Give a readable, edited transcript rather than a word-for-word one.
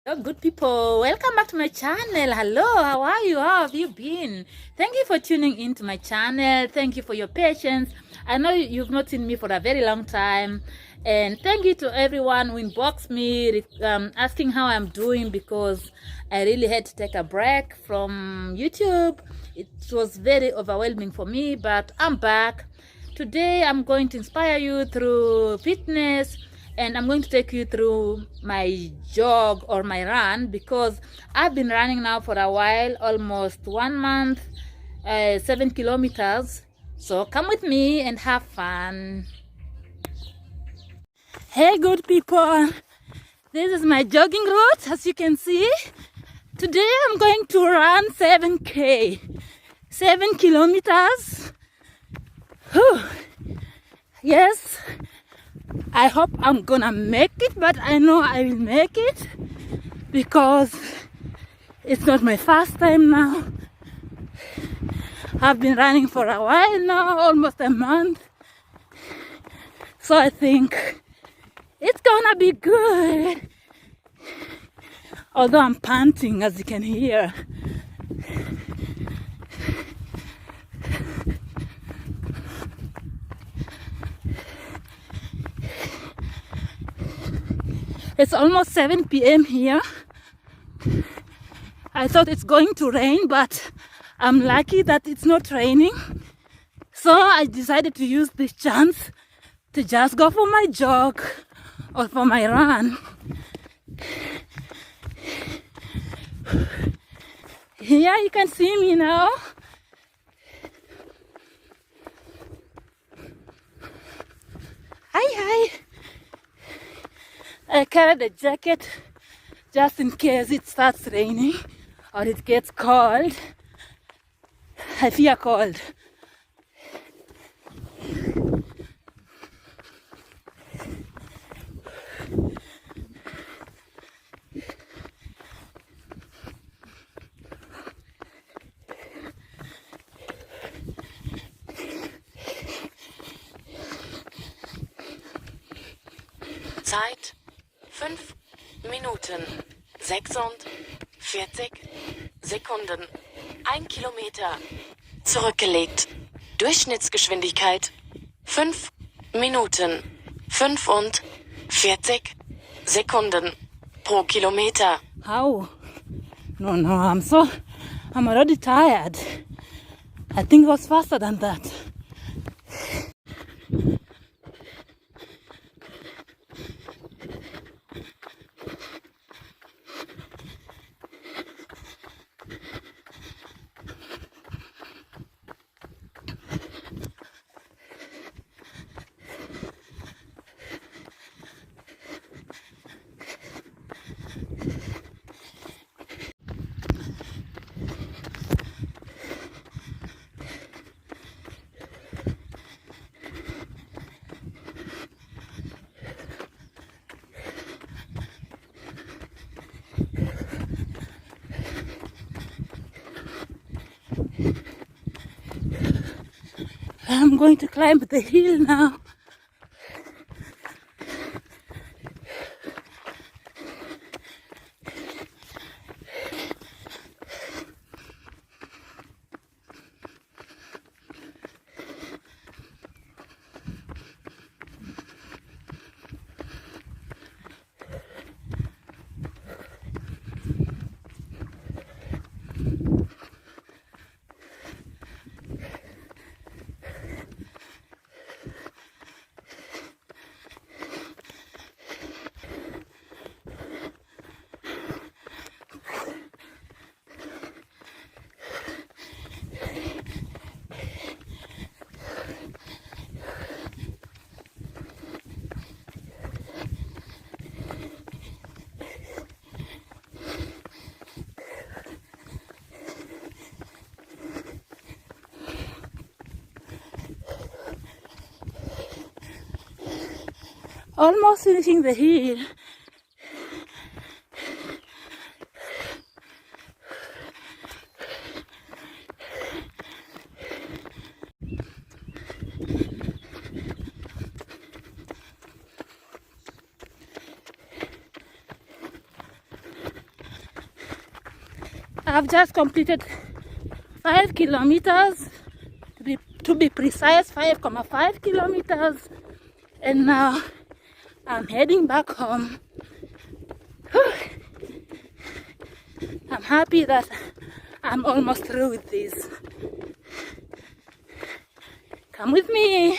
Hello, good people. Welcome back to my channel. Hello, how are you? How have you been? Thank you for tuning in to my channel. Thank you for your patience. I know you've not seen me for a very long time. And thank you to everyone who inboxed me asking how I'm doing, because I really had to take a break from YouTube. It was very overwhelming for me, but I'm back. Today I'm going to inspire you through fitness, and I'm going to take you through my jog or my run, because I've been running now for a while, almost 1 month, 7 kilometers. So come with me and have fun. Hey good people, this is my jogging route. As you can see, today I'm going to run 7 kilometers. Whew. Yes, I hope I'm gonna make it, but I know I will make it because it's not my first time now. I've been running for a while now, almost a month. So I think it's gonna be good. Although I'm panting, as you can hear. It's almost 7 p.m. here. I thought it's going to rain, but I'm lucky that it's not raining. So I decided to use this chance to just go for my jog or for my run. Here you can see me now. Hi. I carried a jacket just in case it starts raining or it gets cold. I fear cold. Zeit 5 Minuten 46 Sekunden. 1 Kilometer. Zurückgelegt. Durchschnittsgeschwindigkeit 5 Minuten 45 Sekunden pro Kilometer. How? No, I'm already tired. I think it was faster than that. I'm going to climb the hill now. Almost finishing the hill. I've just completed 5 kilometers, to be precise, 5.5 kilometers, and now I'm heading back home. I'm happy that I'm almost through with this. Come with me.